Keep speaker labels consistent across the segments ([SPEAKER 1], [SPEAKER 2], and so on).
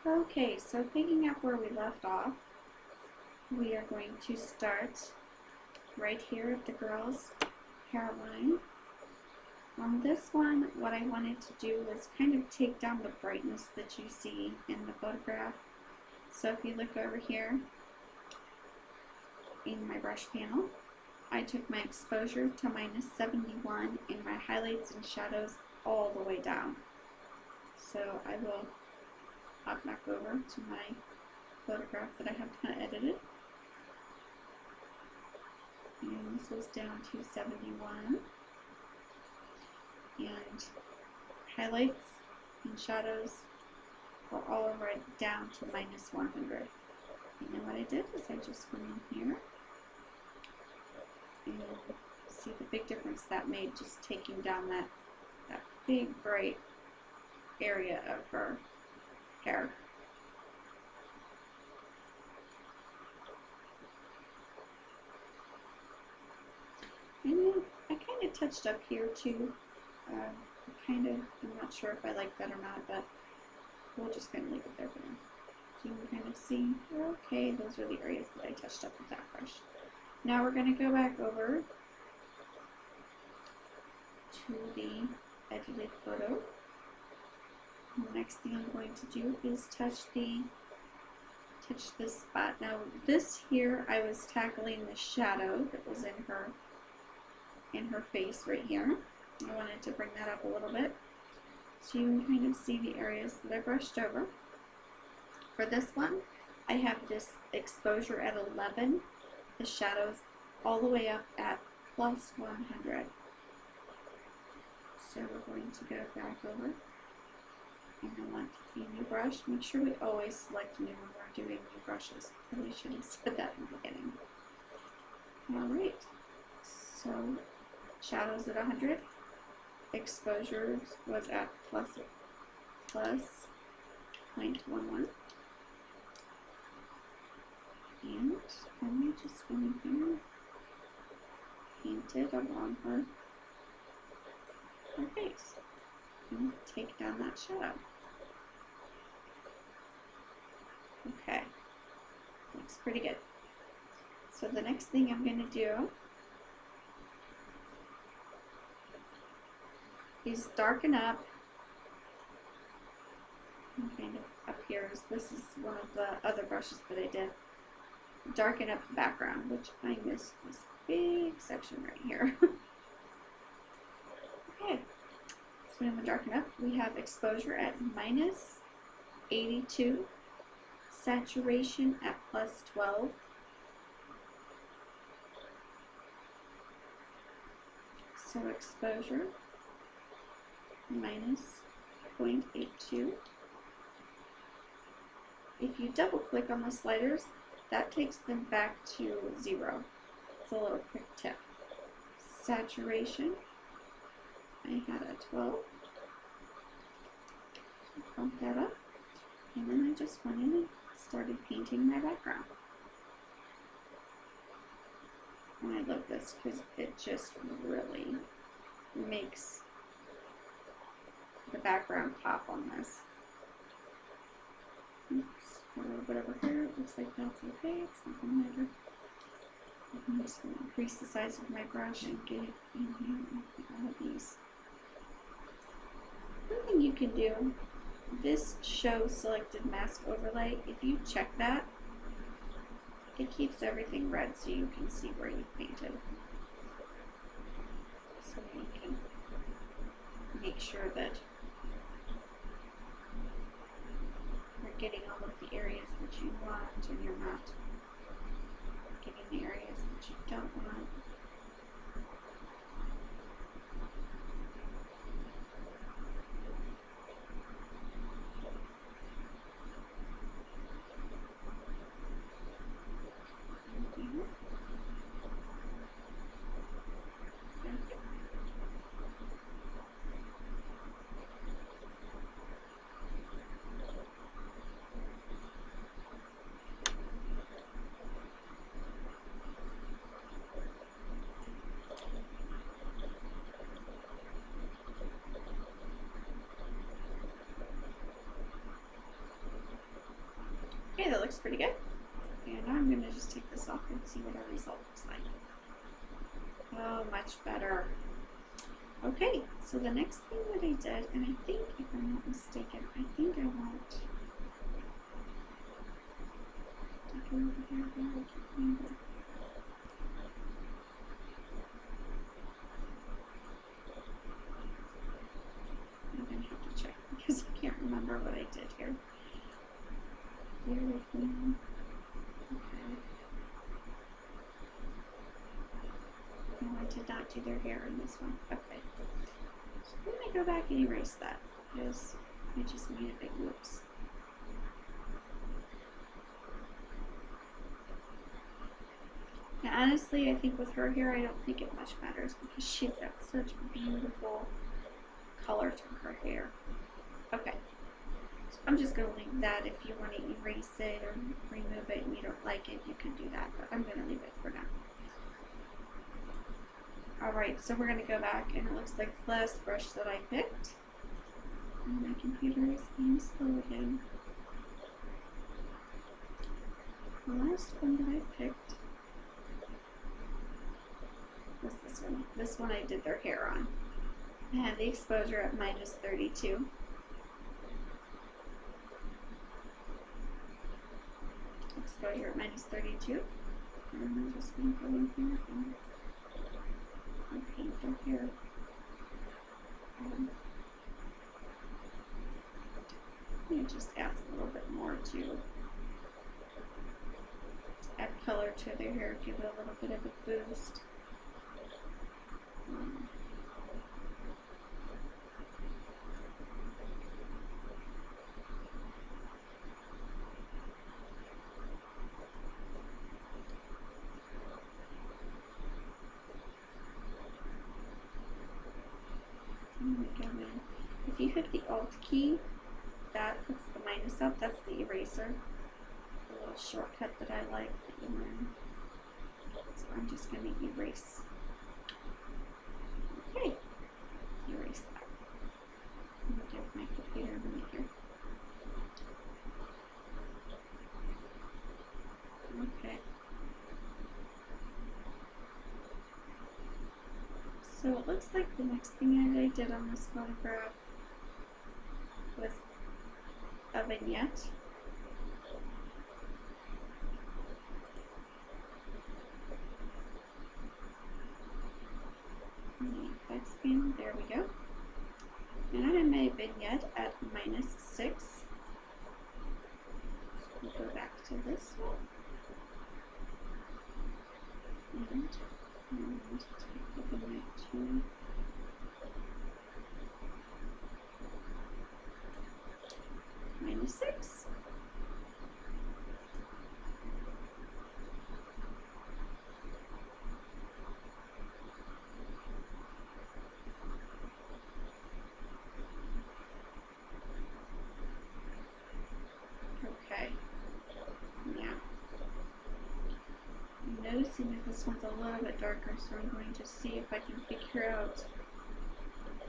[SPEAKER 1] Okay, so picking up where we left off, we are going to start right here at the girl's hairline. On this one, what I wanted to do was kind of take down the brightness that you see in the photograph. So if you look over here in my brush panel, I took my exposure to -71 and my highlights and shadows all the way down. So I will hop back over to my photograph that I have kind of edited. And this was down to 71. And highlights and shadows were all right down to -100. And then what I did is I just went in here and see the big difference that made, just taking down that big bright area of her hair. And then I kind of touched up here too. I'm not sure if I like that or not, but we'll just kind of leave it there for now. So you can kind of see, okay, those are the areas that I touched up with that brush. Now we're going to go back over to the edited photo. And the next thing I'm going to do is touch this spot. Now this here, I was tackling the shadow that was in her face right here. I wanted to bring that up a little bit so you can kind of see the areas that I brushed over. For this one, I have this exposure at 11, the shadows all the way up at +100. So we're going to go back over, and I want a new brush. Make sure we always select new when we're doing new brushes. Probably should have said that in the beginning. Alright, so shadows at 100. Exposure was at +0.11. And then we just went in here, painted along her face, and take down that shadow. Okay, looks pretty good. So the next thing I'm going to do is darken up, and kind of up here, this is one of the other brushes that I did, darken up the background, which I missed this big section right here. Okay, so I'm going to darken up. We have exposure at -82, saturation at +12, so exposure -0.82. If you double click on the sliders, that takes them back to 0. It's a little quick tip. Saturation, I had a 12. Bump that up, and then I just went in and started painting my background. And I love this because it just really makes the background pop on this. Oops, a little bit over here. It looks like that's okay. It's not going to matter. I'm just going to increase the size of my brush and get it in here with all of these. One thing you can do, this show selected mask overlay, if you check that, it keeps everything red so you can see where you painted. So you can make sure that you're getting all of the areas that you want and you're not getting the areas that you don't want. Okay, that looks pretty good. And now I'm going to just take this off and see what our result looks like. Oh, much better. Okay, so the next thing that I did, and I think, if I'm not mistaken, I think I want to go over here, but I can't remember. I'm going to have to check because I can't remember what I did here. Bear with me. Okay. No, I did not do their hair in this one. Okay. So I'm going to go back and erase that because I just made a big whoops. Now, honestly, I think with her hair, I don't think it much matters because she's got such beautiful color to her hair. Okay. So I'm just going to leave that. If you want to erase it or remove it and you don't like it, you can do that, but I'm going to leave it for now. Alright, so we're going to go back, and it looks like the last brush that I picked. And my computer is being slow again. The last one that I picked was this one. This one I did their hair on. I had the exposure at -32. Exposure at -32. And I'm just going to go in here and paint their hair. It just adds a little bit more to add color to their hair, give it a little bit of a boost. If you hit the Alt key, that puts the minus up. That's the eraser. The little shortcut that I like. So I'm just going to erase. Okay. Erase that. I'm going to give my computer a minute here. Okay. So it looks like the next thing I did on this photograph was a vignette. Expand, there we go. And I made a vignette at -6. We'll go back to this one. And take the vignette to -6. Okay. Yeah. I'm noticing that this one's a little bit darker, so I'm going to see if I can figure out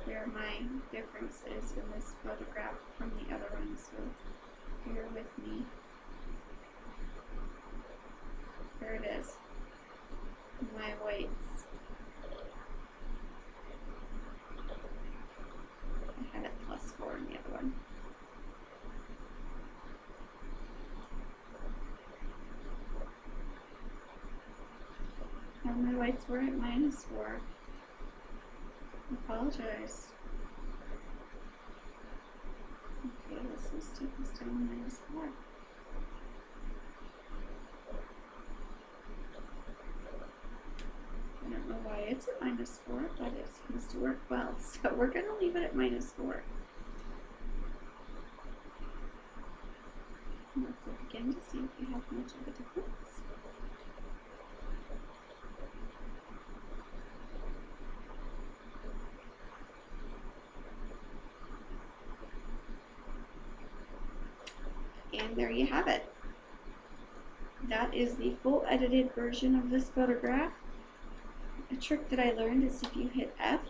[SPEAKER 1] where my difference is in this photograph from the other one, so bear with me. There it is. My whites. I had it +4 in the other one. And my whites were at -4. I apologize. Okay, let's take this down to -4. I don't know why it's at -4, but it seems to work well. So we're going to leave it at -4. And let's look again to see if we have much of a difference. And there you have it. That is the full edited version of this photograph. A trick that I learned is if you hit F